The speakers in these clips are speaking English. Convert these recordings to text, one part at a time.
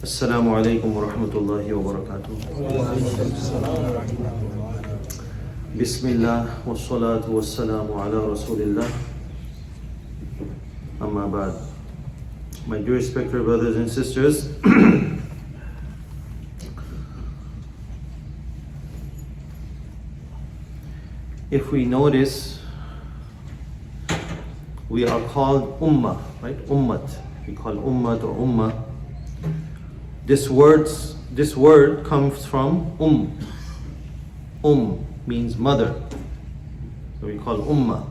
Assalamu alaikum wa rahmatullahi wa barakatuh. Bismillah wa salatu wa salamu ala rasulillah. Amma ba'd. My dear respected brothers and sisters, if we notice, we are called ummah, right? Ummat. We call ummat or ummah. This word comes from means mother. So we call ummah.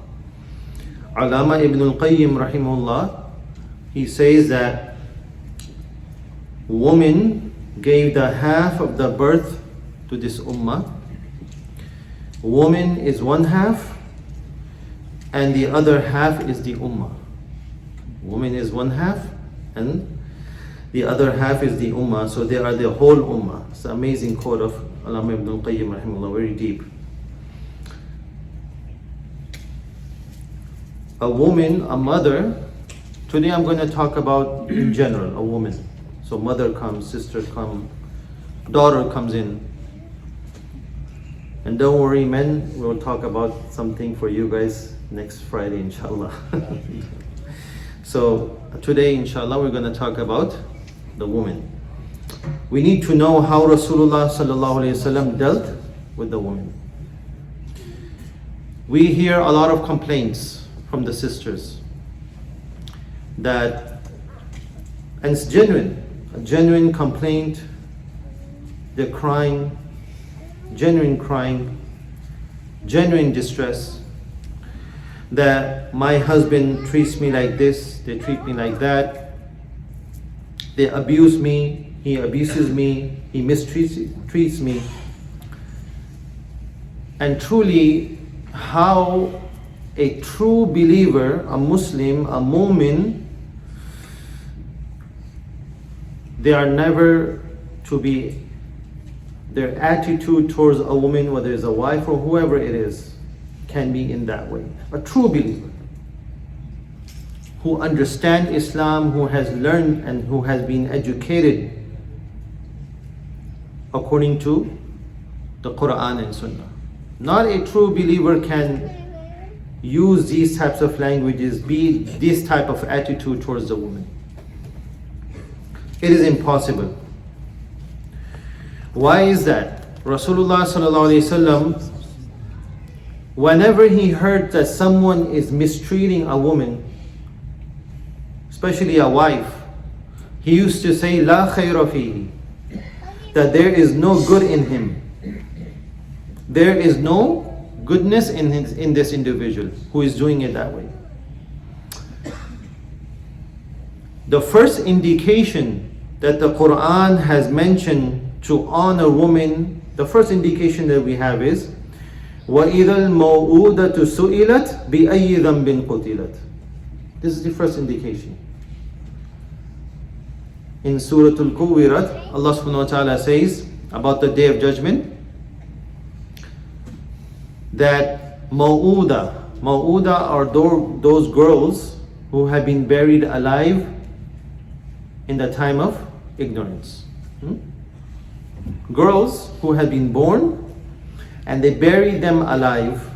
Allama ibn al-Qayyim rahimahullah, he says that woman gave the half of the birth to this ummah. Woman is one half and the other half is the ummah. Woman is one half and the other half is the ummah, so they are the whole ummah. It's an amazing quote of Allama ibn al-Qayyim rahimahullah, very deep. A woman, a mother, today I'm going to talk about in general, a woman. So mother comes, sister comes, daughter comes in. And don't worry men, we'll talk about something for you guys next Friday inshallah. So today inshallah we're going to talk about the woman. We need to know how Rasulullah sallallahu alaihi wasallam dealt with the woman. We hear a lot of complaints from the sisters that, and it's genuine, a genuine complaint. They're crying, genuine distress, that my husband treats me like this, they treat me like that, they abuse me, he abuses me, he mistreats me. And truly, how a true believer, a Muslim, a mu'min, they are never to be, their attitude towards a woman, whether it's a wife or whoever it is, can be in that way. A true believer who understands Islam, who has learned and who has been educated according to the Quran and Sunnah. Not a true believer can use these types of languages, be this type of attitude towards the woman. It is impossible. Why is that? Rasulullah sallallahu alaihi wasallam, whenever he heard that someone is mistreating a woman, especially a wife, he used to say, La khayra fihi, that there is no good in him. There is no goodness in this individual who is doing it that way. The first indication that the Quran has mentioned to honor women, the first indication that we have is وَإِذَا الْمَوْءُودَةُ سُئِلَتْ بِأَيِّ ذَنْبٍ قُتِلَتْ. This is the first indication. In Surah Al-Kuwirat, Allah subhanahu wa ta'ala says about the Day of Judgment that maw'uda are those girls who have been buried alive in the time of ignorance. Girls who have been born and they buried them alive.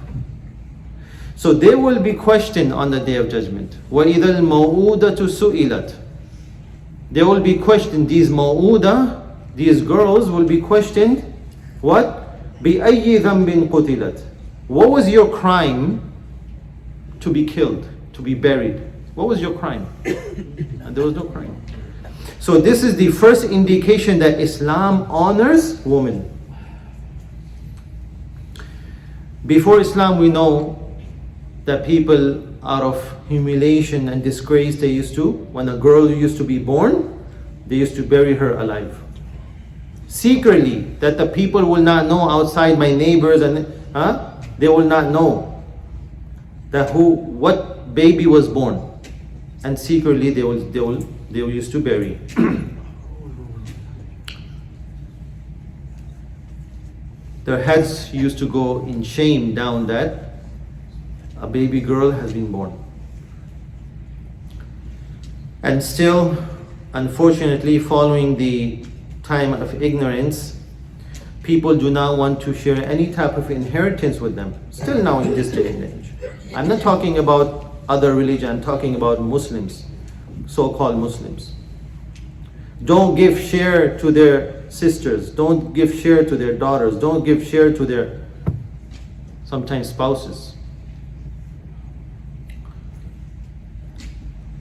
So they will be questioned on the Day of Judgment. وَإِذَا الْمَوْءُودَةُ سُئِلَتْ. They will be questioned, these maw'uda, these girls will be questioned, what? بِأَيِّ ذَنْبٍ قُتِلَتْ. What was your crime to be killed, to be buried? What was your crime? And there was no crime. So this is the first indication that Islam honors women. Before Islam, we know that people, out of humiliation and disgrace, they used to, when a girl used to be born, they used to bury her alive. Secretly, that the people will not know outside, my neighbors, and they will not know that what baby was born. And secretly they will used to bury. Their heads used to go in shame down that a baby girl has been born. And still, unfortunately, following the time of ignorance, people do not want to share any type of inheritance with them. Still now in this day and age. I'm not talking about other religion, I'm talking about Muslims, so-called Muslims. Don't give share to their sisters, don't give share to their daughters, don't give share to their sometimes spouses.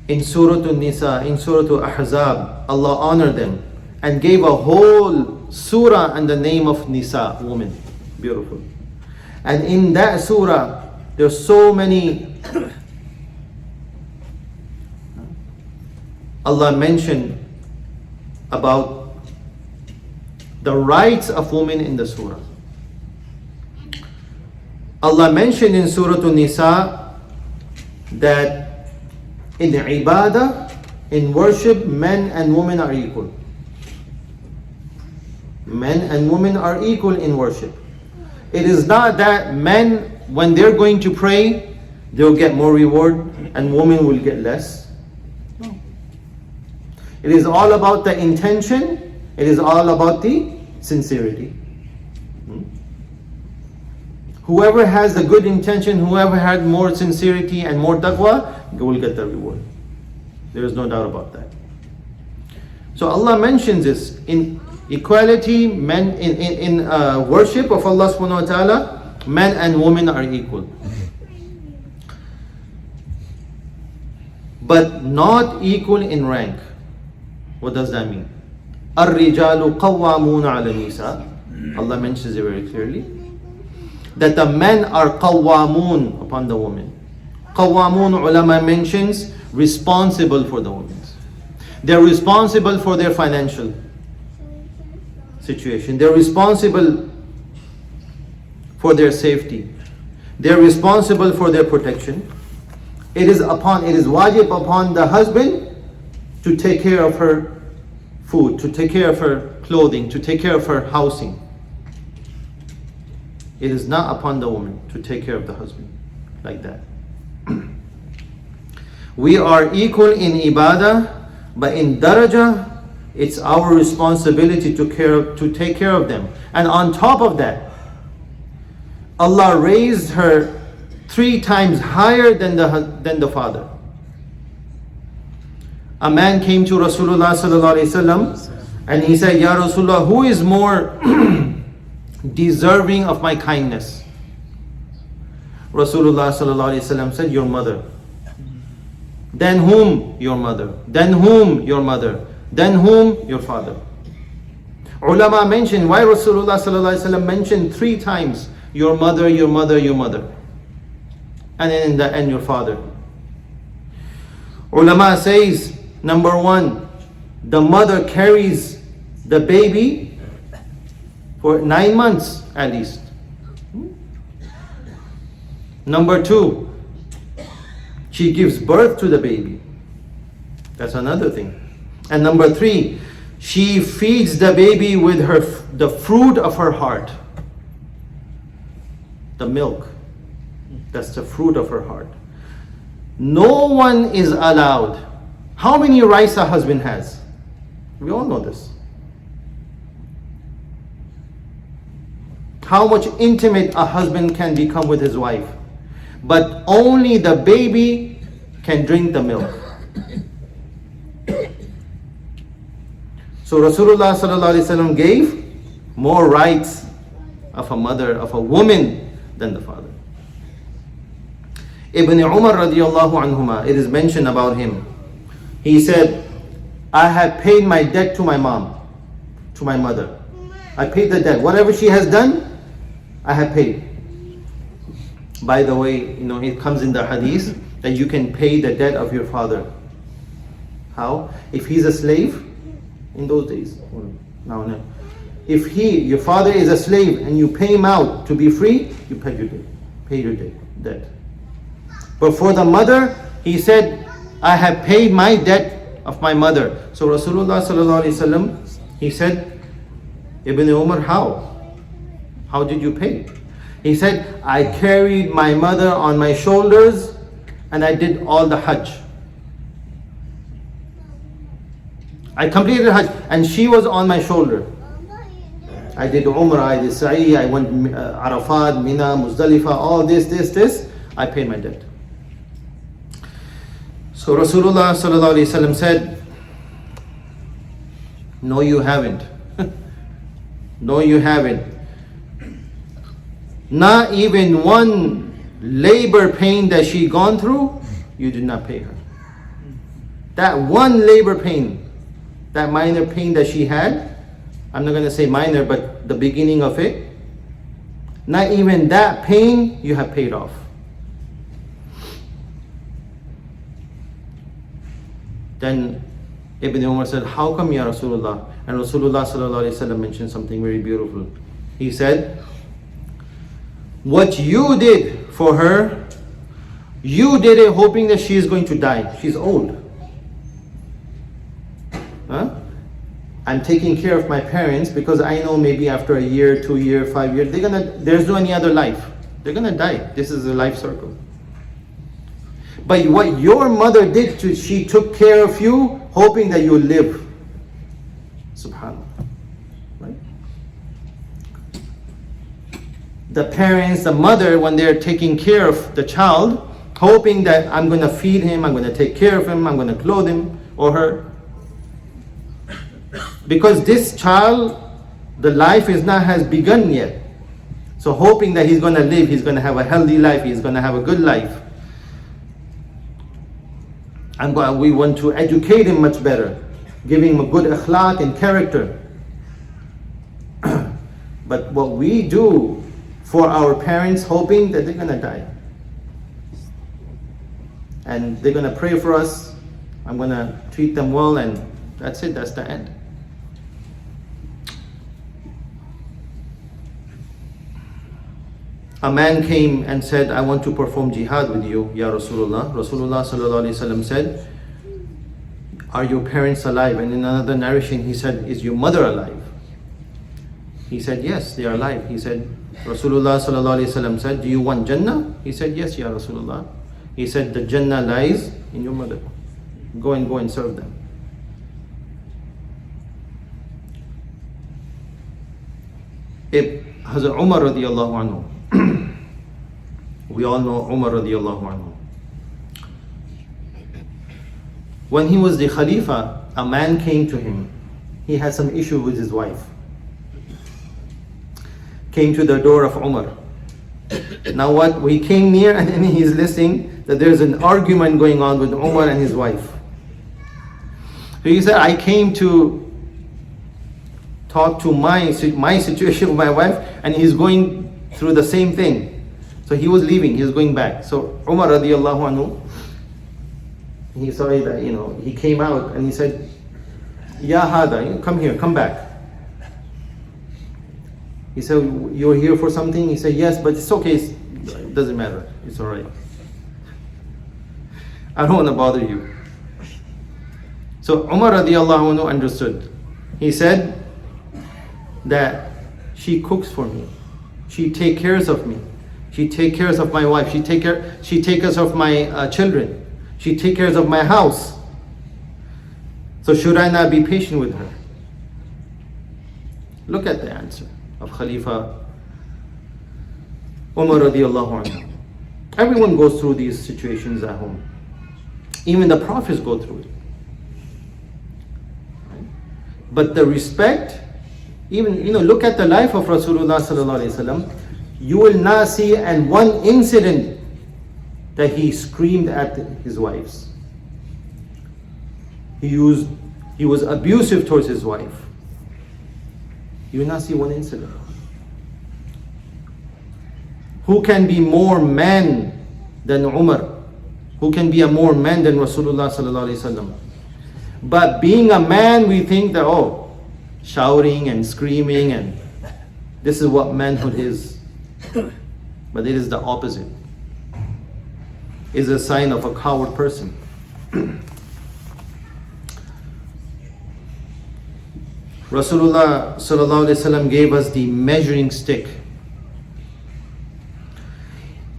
In Surah An-Nisa, in Surah Al-Ahzab, Allah honored them and gave a whole surah and the name of Nisa, woman. Beautiful. And in that surah, there's so many. Allah mentioned about the rights of women in the surah. Allah mentioned in Surah An-Nisa that in ibadah, in worship, men and women are equal. Men and women are equal in worship. It is not that men, when they're going to pray, they'll get more reward and women will get less. No. It is all about the intention. It is all about the sincerity. Whoever has the good intention, whoever had more sincerity and more taqwa, will get the reward. There is no doubt about that. So Allah mentions this in equality, men in worship of Allah subhanahu wa ta'ala, men and women are equal. But not equal in rank. What does that mean? الرِّجَالُ قَوَّامُونَ عَلَى النِّسَاءِ. Allah mentions it very clearly. That the men are qawwamun upon the women. Qawwamun, ulama mentions, responsible for the women. They're responsible for their financial situation. They're responsible for their safety. They're responsible for their protection. It is wajib upon the husband to take care of her food, to take care of her clothing, to take care of her housing. It is not upon the woman to take care of the husband like that. We are equal in ibadah, but in darajah, it's our responsibility to take care of them. And on top of that, Allah raised her 3 times higher than the father. A man came to Rasulullah sallallahu alaihi wasallam and he said, Ya Rasulullah, who is more deserving of my kindness? Rasulullah sallallahu alaihi wasallam said, your mother. Then whom? Your mother. Then whom? Your mother. Then whom? Your father. Ulama mentioned why Rasulullah sallallahu alaihi wasallam mentioned 3 times your mother, your mother, your mother, and then in the end your father. Ulama says, number 1, the mother carries the baby for 9 months at least. Number 2, she gives birth to the baby. That's another thing. And number 3, she feeds the baby with the fruit of her heart. The milk. That's the fruit of her heart. No one is allowed. How many rights a husband has? We all know this. How much intimate a husband can become with his wife. But only the baby can drink the milk. So Rasulullah sallallahu alaihi wasallam gave more rights of a mother, of a woman, than the father. Ibn Umar radiallahu anhuma, it is mentioned about him. He said, I have paid my debt to my mom, to my mother. I paid the debt. Whatever she has done, I have paid. By the way, it comes in the hadith that you can pay the debt of your father. How? If he's a slave, in those days. No. If your father is a slave and you pay him out to be free, you pay your debt. But for the mother, he said, I have paid my debt of my mother. So Rasulullah sallallahu alaihi wasallam, he said, Ibn Umar, how? How did you pay? He said, I carried my mother on my shoulders and I did all the Hajj. I completed the Hajj and she was on my shoulder. I did Umrah, I did Sa'i, I went Arafat, Mina, Muzdalifah, all this. I paid my debt. So Rasulullah sallallahu alaihi wasallam said, no, you haven't. No, you haven't. Not even one labor pain that she gone through, you did not pay her. That one labor pain, that minor pain that she had, I'm not going to say minor, but the beginning of it, not even that pain you have paid off. Then Ibn Umar said, how come ya Rasulullah? And Rasulullah sallallahu alaihi wasallam mentioned something very beautiful. He said, what you did for her, you did it hoping that she is going to die. She's old. Huh? I'm taking care of my parents because I know maybe after a year, 2 years, 5 years, there's no any other life. They're gonna die. This is a life circle. But what your mother did, she took care of you, hoping that you will live. Subhanallah. Right? The parents, the mother, when they're taking care of the child, hoping that I'm going to feed him, I'm going to take care of him, I'm going to clothe him or her. Because this child, the life has begun yet. So hoping that he's going to live, he's going to have a healthy life, he's going to have a good life. We want to educate him much better, giving him a good akhlaq and character. But what we do for our parents, hoping that they're going to die. And they're going to pray for us, I'm going to treat them well, and that's it, that's the end. A man came and said, I want to perform jihad with you, Ya Rasulullah. Rasulullah sallallahu alaihi wasallam said, are your parents alive? And in another narration he said, is your mother alive? He said, yes, they are alive. He said, Rasulullah sallallahu alaihi wasallam said, do you want Jannah? He said, yes, Ya Rasulullah. He said, the Jannah lies in your mother. Go and serve them. Hazrat Umar radiallahu anhu. We all know Umar radiallahu anhu. When he was the Khalifa, a man came to him. He had some issue with his wife. Came to the door of Umar. Now what? We came near and then he's listening that there's an argument going on with Umar and his wife. So he said, I came to talk to my situation with my wife, and he's going through the same thing. So he was leaving, he was going back. So Umar radiallahu anhu, he saw that, he came out and he said, Ya hada, come here, come back. He said, you're here for something? He said, yes, but it's okay, it doesn't matter, it's alright. I don't want to bother you. So Umar radiallahu anhu understood. He said that she cooks for me, she takes care of me, she takes care of my wife, she takes care of my children, she takes care of my house. So should I not be patient with her? Look at the answer of Khalifa Umar radiallahu anhu. Everyone goes through these situations at home. Even the prophets go through it. Right? But the respect, even look at the life of Rasulullah sallallahu alaihi wasallam. You will not see and one incident that he screamed at his wives. He was abusive towards his wife. You will not see one incident. Who can be more man than Umar? Who can be a more man than Rasulullah sallallahu alaihi wasallam? But being a man, we think that shouting and screaming and this is what manhood is. But it is the opposite. It's a sign of a coward person. Rasulullah sallallahu alaihi wasallam gave us the measuring stick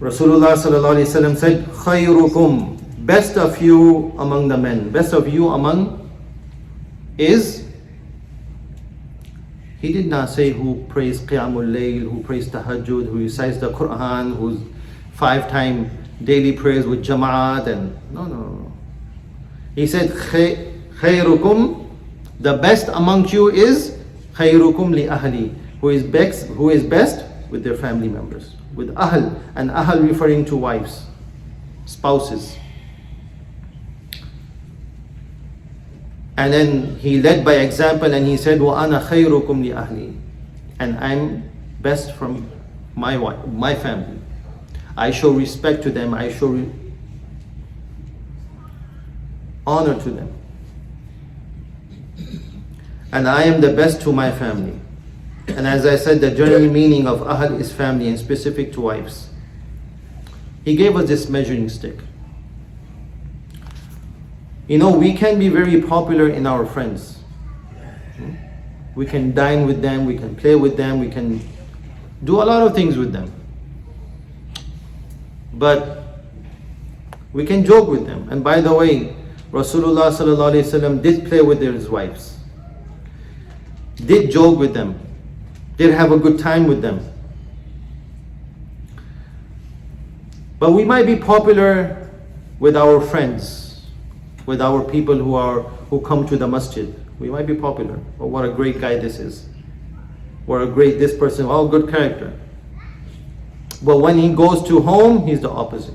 Rasulullah sallallahu alaihi wasallam said, "Khayrukum," best of you among the men, best of you among is. He did not say who prays Qiyamul Layl, who prays Tahajjud, who recites the Quran, who's 5-time daily prayers with Jama'at, and no. He said, "Khayrukum," the best among you is khayrukum li ahli, who is best with their family members, with ahl, and ahl referring to wives, spouses. And then he led by example and he said, "Wa ana khayrukum li ahli," and I'm best from my wife, my family. I show respect to them, I show honor to them. And I am the best to my family. And as I said, the general meaning of ahl is family and specific to wives. He gave us this measuring stick. You know, we can be very popular in our friends. We can dine with them, we can play with them, we can do a lot of things with them. But we can joke with them. And by the way, Rasulullah sallallahu alaihi wasallam did play with his wives, did joke with them, did have a good time with them. But we might be popular with our friends, with our people who come to the masjid. We might be popular. Oh, what a great guy this is. What a great this person, all good character. But when he goes to home, he's the opposite.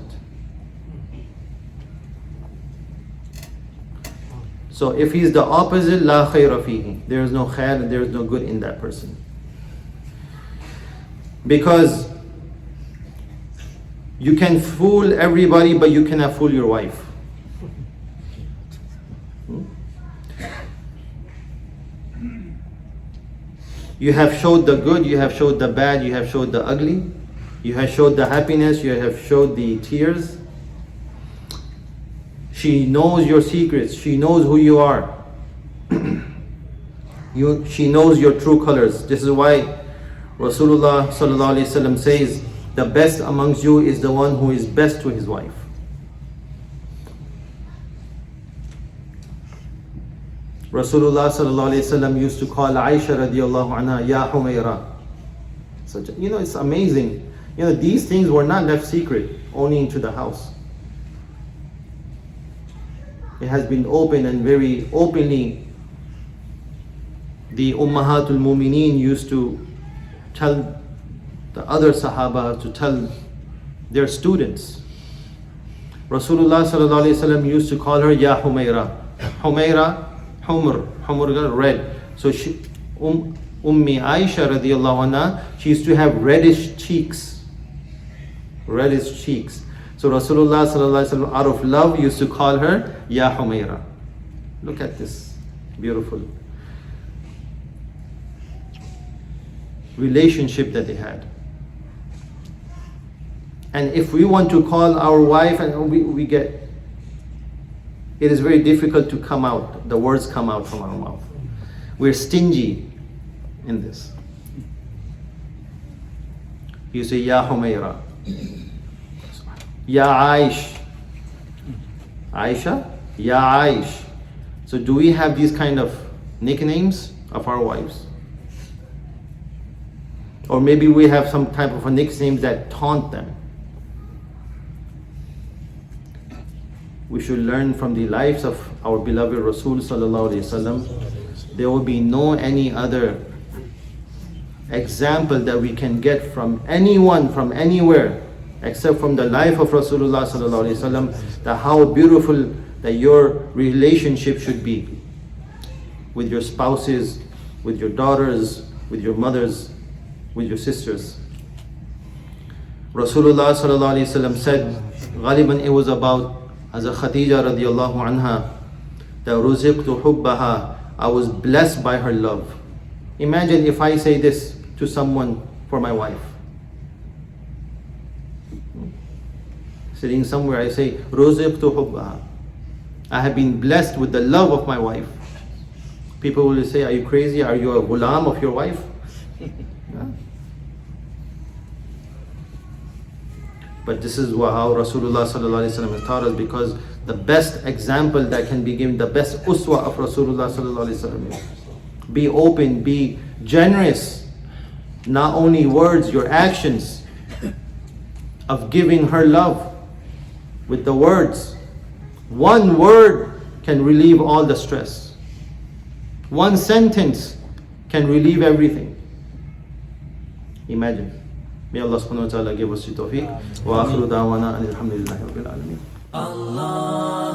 So if he's the opposite, la khayra fihi, there is no khair and there is no good in that person. Because you can fool everybody, but you cannot fool your wife. You have showed the good, you have showed the bad, you have showed the ugly, you have showed the happiness, you have showed the tears. She knows your secrets, she knows who you are. She knows your true colors. This is why Rasulullah sallallahu alaihi wasallam says, the best amongst you is the one who is best to his wife. Rasulullah sallallahu alaihi wasallam used to call Aisha radiallahu anha, Ya Humayra. So, you know, it's amazing. You know, these things were not left secret, only into the house. It has been open and very openly. The Ummahatul Mumineen used to tell the other Sahaba to tell their students. Rasulullah sallallahu alaihi wasallam used to call her Ya Humayra. Humayra, Humr, red. So she, Ummi Aisha radiallahu anha, she used to have reddish cheeks. Reddish cheeks. So Rasulullah sallallahu alaihi wasallam, out of love, used to call her Ya Humayra. Look at this beautiful relationship that they had. And if we want to call our wife, and we get, it is very difficult to come out, the words come out from our mouth. We're stingy in this. You say Ya Humayra, Ya Aish, Aisha, Ya Aish. So do we have these kind of nicknames of our wives? Or maybe we have some type of a nicknames that taunt them. We should learn from the lives of our beloved Rasul sallallahu alaihi wasallam. There will be no any other example that we can get from anyone, from anywhere, except from the life of Rasulullah sallallahu alaihi wasallam, that how beautiful that your relationship should be with your spouses, with your daughters, with your mothers, with your sisters. Rasulullah sallallahu alaihi wasallam said, Ghaliban, it was about Hazrat Khadija radiallahu anha, that ruziqtu hubbaha, I was blessed by her love. Imagine if I say this to someone for my wife. Sitting somewhere, I say, ruziqtu hubbaha, I have been blessed with the love of my wife. People will say, are you crazy? Are you a ghulam of your wife? Yeah. But this is how Rasulullah sallallahu alaihi wasallam has taught us, because the best example that can be given, the best uswa of Rasulullah sallallahu alaihi wasallam is be open, be generous. Not only words, your actions of giving her love with the words. One word can relieve all the stress. One sentence can relieve everything. Imagine. May Allah subhanahu wa ta'ala give us the tawfiq. Wa akhiru da'wana alhamdulillahi rabbil alameen. Allah.